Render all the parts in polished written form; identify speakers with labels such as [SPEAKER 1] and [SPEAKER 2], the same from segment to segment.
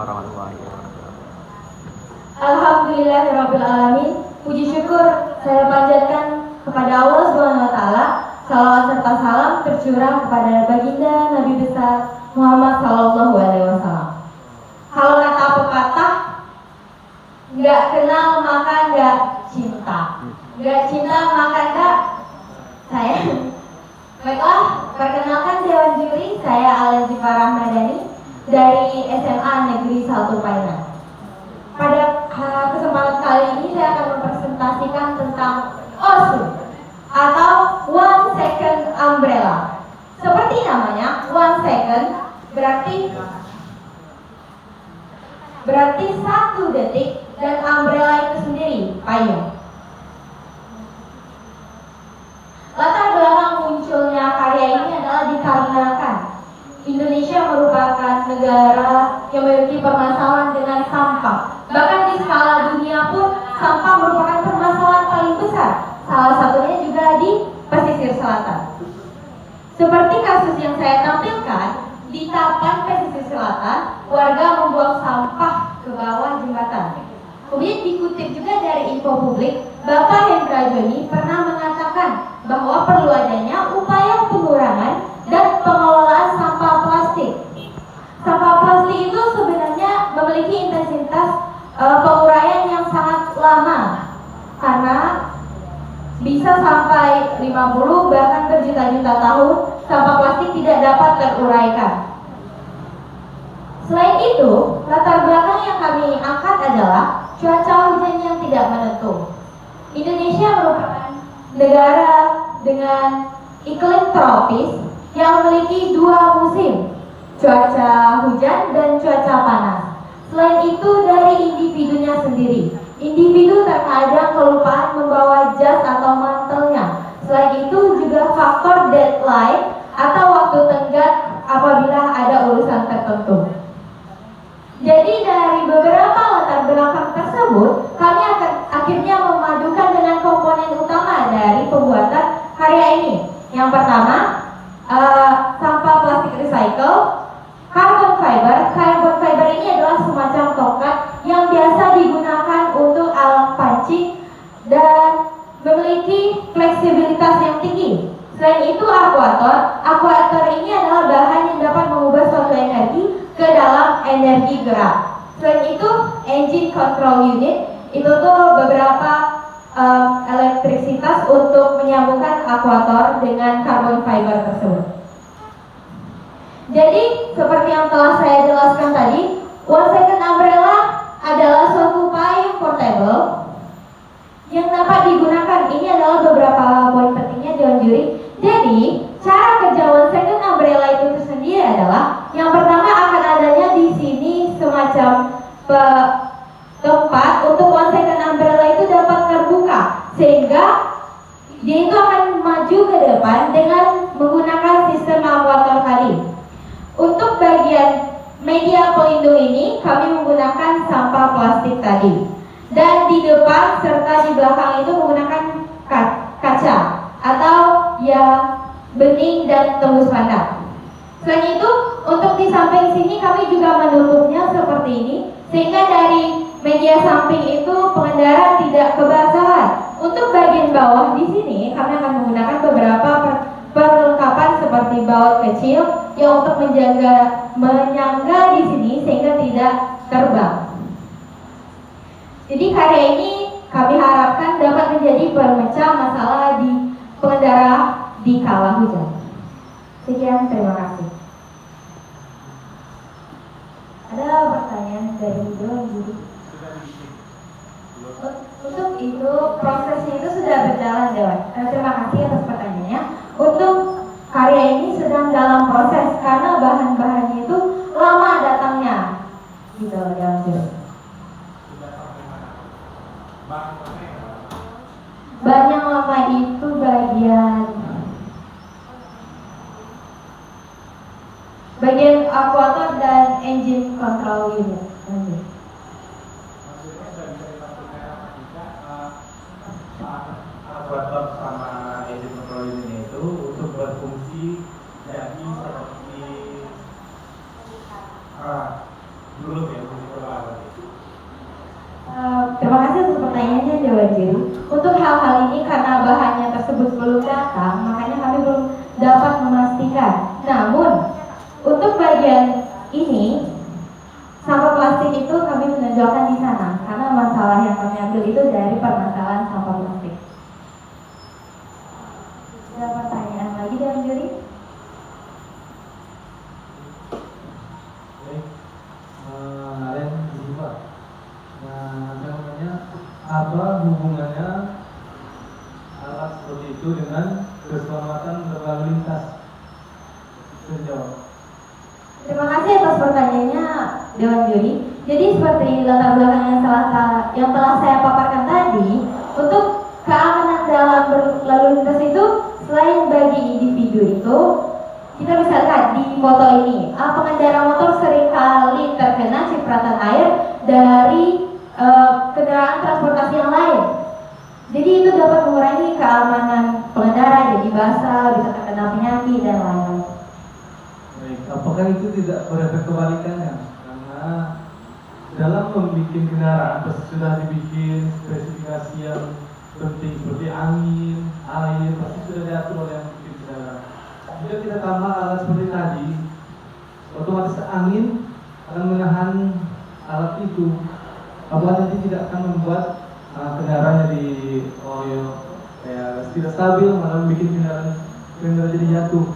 [SPEAKER 1] warahmatullahi wabarakatuh.
[SPEAKER 2] Alhamdulillahirrabbilalamin. Puji syukur saya panjatkan kepada Allah SWT. Salawat serta salam tercurah kepada baginda Nabi besar Muhammad SAW. Kalau kata pepatah, nggak kenal maka nggak cinta, nggak cinta maka nggak sayang. Baiklah, perkenalkan Dewan Juri, saya Al-Zifa Rahmadani dari SMA Negeri 1 Painan. Pada kesempatan kali ini saya akan mempresentasikan tentang OSU atau One Second Umbrella. Seperti namanya, one second berarti 1 detik, dan umbrella itu sendiri payung. Latar belakang munculnya karya ini adalah dikarenakan Indonesia merupakan negara yang memiliki permasalahan dengan sampah. Bahkan di skala dunia pun sampah merupakan permasalahan paling besar. Salah satunya juga di pesisir selatan. Seperti kasus yang saya tampilkan, di Tapan pesisir selatan, warga membuang sampah ke bawah jembatan. Kemudian dikutip juga dari info publik, Bapak Hendra Joni pernah mengatakan bahwa perlu adanya upaya pengurangan dan pengelolaan sampah plastik. Sampah plastik itu sebenarnya memiliki intensitas penguraian yang sangat lama, karena bisa sampai 50 bahkan berjuta-juta tahun sampah plastik tidak dapat teruraikan. Selain itu, latar belakang yang kami angkat adalah cuaca hujan yang tidak menentu. Indonesia merupakan negara dengan iklim tropis yang memiliki 2 musim, cuaca hujan dan cuaca panas. Selain itu, dari individunya sendiri, individu terkadang kelupaan membawa jas atau mantelnya. Selain itu juga faktor deadline atau waktu tenggat apabila ada urusan tertentu. Jadi dari beberapa latar belakang tersebut, kami akan akhirnya memadukan dengan komponen utama dari pembuatan karya ini. Yang pertama, sampah plastik recycle, carbon fiber. Carbon fiber ini adalah semacam tongkat yang biasa digunakan untuk alat pancing dan memiliki fleksibilitas yang tinggi. Selain itu, aquator. Aquator ini adalah bahan yang dapat mengubah suatu energi ke dalam energi gerak. Selain itu, engine control unit. Itu tuh beberapa elektrisitas untuk menyambungkan aquator dengan carbon fiber tersebut. Jadi, seperti yang telah saya jelaskan tadi, one second umbrella adalah suatu payung portable yang dapat digunakan. Ini adalah beberapa poin pentingnya Dewan Juri. Jadi, cara kerja one second umbrella itu sendiri adalah, yang pertama akan adanya di sini semacam tempat untuk one second umbrella itu dapat terbuka, sehingga dia itu akan maju ke depan dengan menggunakan sistem aquator tadi. Untuk bagian media pelindung ini, kami menggunakan sampah plastik tadi. Dan di depan serta di belakang itu menggunakan kaca atau yang bening dan tembus pandang. Selain itu, untuk di samping sini kami juga menutupnya seperti ini, sehingga dari media samping itu pengendara tidak kebasahan. Untuk bagian bawah di sini kami akan menggunakan beberapa perlengkapan seperti baut kecil yang untuk menyangga di sini sehingga tidak terbang. Jadi karya ini kami harapkan dapat menjadi pemecah masalah di pengendara di kala hujan. Sekian, terima kasih. Ada pertanyaan dari Dewan Juri? Untuk itu, prosesnya itu sudah berjalan, Dewan. Terima kasih atas pertanyaannya. Untuk karya ini sedang dalam proses karena bahan-bahannya itu lama datangnya, gitu, Dewan Juri. Banyak lama itu bagian aquator dan engine control unit.
[SPEAKER 3] Aquator sama engine control unit itu untuk berfungsi jadi seperti dulu ya.
[SPEAKER 2] Juri. Untuk hal-hal ini karena bahannya tersebut belum datang, makanya kami belum dapat memastikan. Namun untuk bagian ini sampah plastik itu kami menonjolkan di sana karena masalah yang kami ambil itu dari permasalahan sampah plastik. Ada pertanyaan lagi dari juri?
[SPEAKER 1] Baik, Aren Ziva. Nah, namanya apa hubungannya alat seperti itu dengan keselamatan berlalu lintas? Sejauh.
[SPEAKER 2] Terima kasih atas pertanyaannya Dewan Juri. Jadi seperti latar belakang yang telah saya paparkan tadi, untuk keamanan dalam berlalu lintas itu selain bagi individu itu, kita bisa lihat di foto ini, pengendara motor seringkali terkena cipratan air dari kendaraan transportasi yang lain. Jadi itu dapat mengurangi keamanan pengendara, jadi basah, bisa terkena penyakit dan lain-lain.
[SPEAKER 1] Baik, apakah itu tidak berefek kebalikannya? Karena dalam membuat kendaraan pasti sudah dibikin spesifikasi yang penting seperti angin, air, pasti sudah diatur oleh yang bikin kendaraan. Jika kita tambah alat seperti tadi, otomatis angin akan menahan alat itu. Apakah nanti tidak akan membuat kendaraan jadi kayak tidak stabil, malah bikin kendaraan jadi jatuh.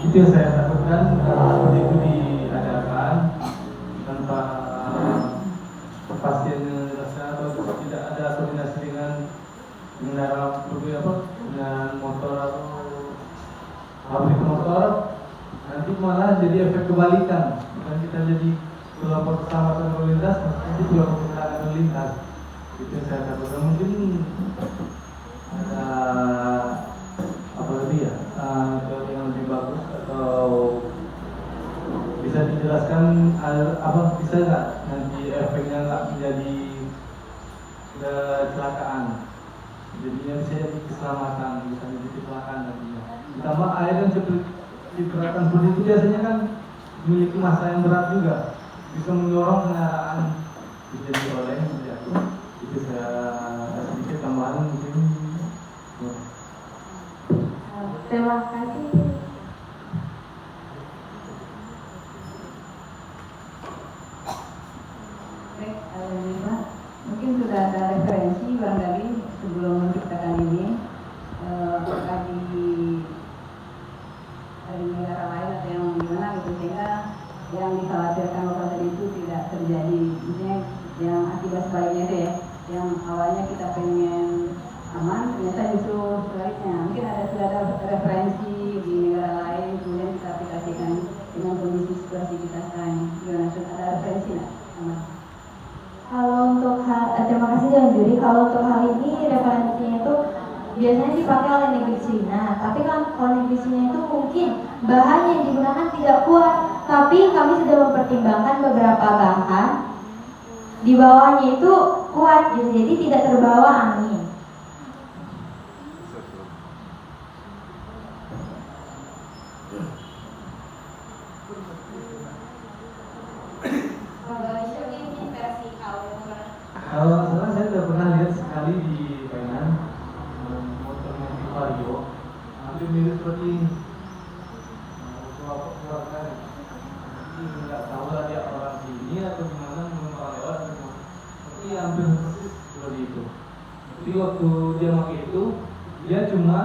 [SPEAKER 1] Itu yang saya takutkan kalau seperti itu diadakan tanpa kepastian yang jelaskan atau tidak ada koordinasi dengan pengendara dengan motor atau pabrik motor, nanti malah jadi efek kebalikan. Bukan kita jadi kelompok keselamatan berlalu lintas, nanti kelompok kecelakaan berlalu lintas. Itu yang saya takutkan. Mungkin ada apa lagi ya? Yang lebih bagus atau bisa dijelaskan bisa nggak nanti efeknya nggak menjadi kecelakaan, jadinya bisa jadi keselamatan, bisa jadi kecelakaan nantinya. Ditambah air dan cipratan seperti itu biasanya kan memiliki massa yang berat juga, bisa mendorong kendaraan jadi oleng jatuh. Itu saya sedikit tambahan mungkin.
[SPEAKER 2] Terima kasih.
[SPEAKER 4] Baik, Alhamdulillah. Mungkin sudah ada referensi barangkali sebelum menciptakan ini, apakah di negara lain atau yang gimana gitu, sehingga yang dikhawatirkan Bapak tadi itu tidak terjadi. Misalnya yang akibat sebaliknya itu ya, yang awalnya kita pengen aman, ternyata justru sebaliknya. Mungkin sudah ada referensi di negara lain, kemudian kita aplikasikan dengan kondisi situasi kita sekarang. Gimana? Ada referensi nggak?
[SPEAKER 2] Kalau untuk terima kasih Dewan Juri. Kalau untuk hal ini referensinya itu biasanya dipakai oleh negeri Cina, tapi kan kalau negeri Cina itu mungkin bahan yang digunakan tidak kuat, tapi kami sudah mempertimbangkan beberapa bahan di bawahnya itu kuat, jadi tidak terbawa angin.
[SPEAKER 1] Kalau salah saya sudah pernah lihat sekali di Penang motornya di Vario, hampir mirip seperti ini. Ini nggak tahu lah dia orang sini atau gimana, mungkin orang lewat atau gimana. Tapi hampir persis seperti itu. Jadi waktu dia pakai itu, dia cuma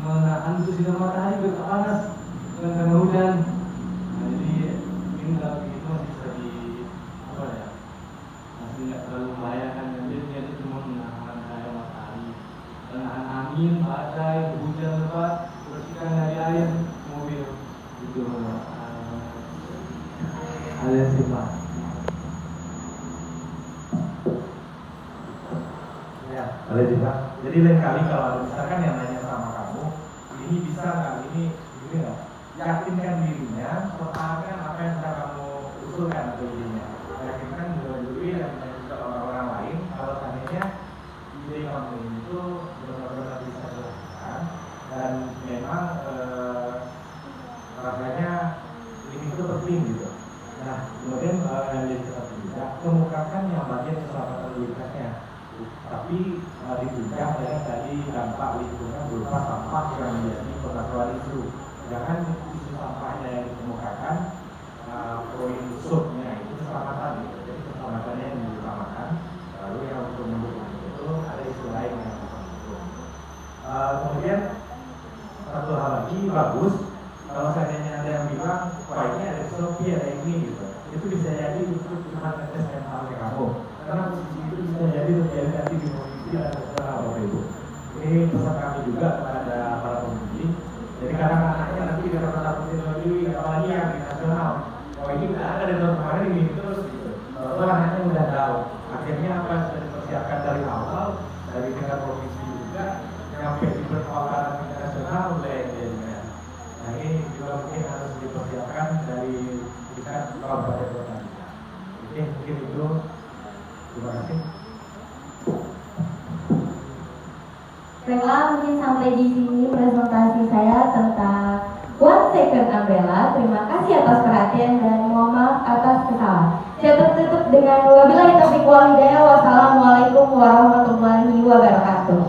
[SPEAKER 1] menahan itu sinar matahari biar tak panas, bukan karena hujan. Nah, jadi ini kalau begitu masih bisa di apa ya? Masih nggak terlalu membahayakan. Dia cuma menahan cahaya matahari, menahan angin, badai, hujan lebat, bersihkan dari air mobil itu. Alias sifat.
[SPEAKER 5] Ya, boleh juga. Jadi lain kali kalau ada misalkan yang nanya sama kamu, ini bisa nggak, ini nggak, yakinkan dirinya, pertahankan apa yang sudah kamu usulkan atau idenya. Yakinkan diri dan juga orang-orang lain kalau seandainya ide kamu itu benar-benar bisa dilakukan dan memang rasanya ini itu penting gitu. Nah, kemudian yang jadi seperti juga kemukakan yang bagian keselamatan lalu lintasnya. Tapi di puncak saya tadi dampak lingkungan berupa sampah yang menjadi pengaturan isu. Jangan isu sampahnya yang dikemukakan, poin subnya itu keselamatan. Jadi keselamatannya yang diutamakan. Lalu yang untuk mendukung itu ada isu lain yang mendukung. Kemudian satu hal lagi bagus kalau seandainya ada yang bilang wah ini ada Shopee ada ini gitu, itu bisa jadi untuk cuma tes mental ke kamu, karena posisi itu bisa jadi terjadi nanti di posisi ada sesuatu Bapak Ibu. Ini pesan kami juga kepada para pemudi. Jadi kadang anaknya nanti kita takut lagi, apalagi yang di nasional. Oh ini udah ada dari tahun kemarin ini terus gitu. Kalau anaknya udah tahu, akhirnya apa yang sudah dipersiapkan dari awal dari tingkat provinsi juga sampai di perkawalan internasional udah jadinya. Nah ini juga mungkin harus dipersiapkan dari tingkat kabupaten kota kita. Oke, mungkin itu. Terima kasih.
[SPEAKER 2] Baiklah, mungkin sampai di sini presentasi saya tentang One Second Umbrella. Terima kasih atas perhatian dan mohon maaf atas kesalahan. Saya tutup dengan wabillahi taufiq wal hidayah. Wassalamualaikum warahmatullahi wabarakatuh.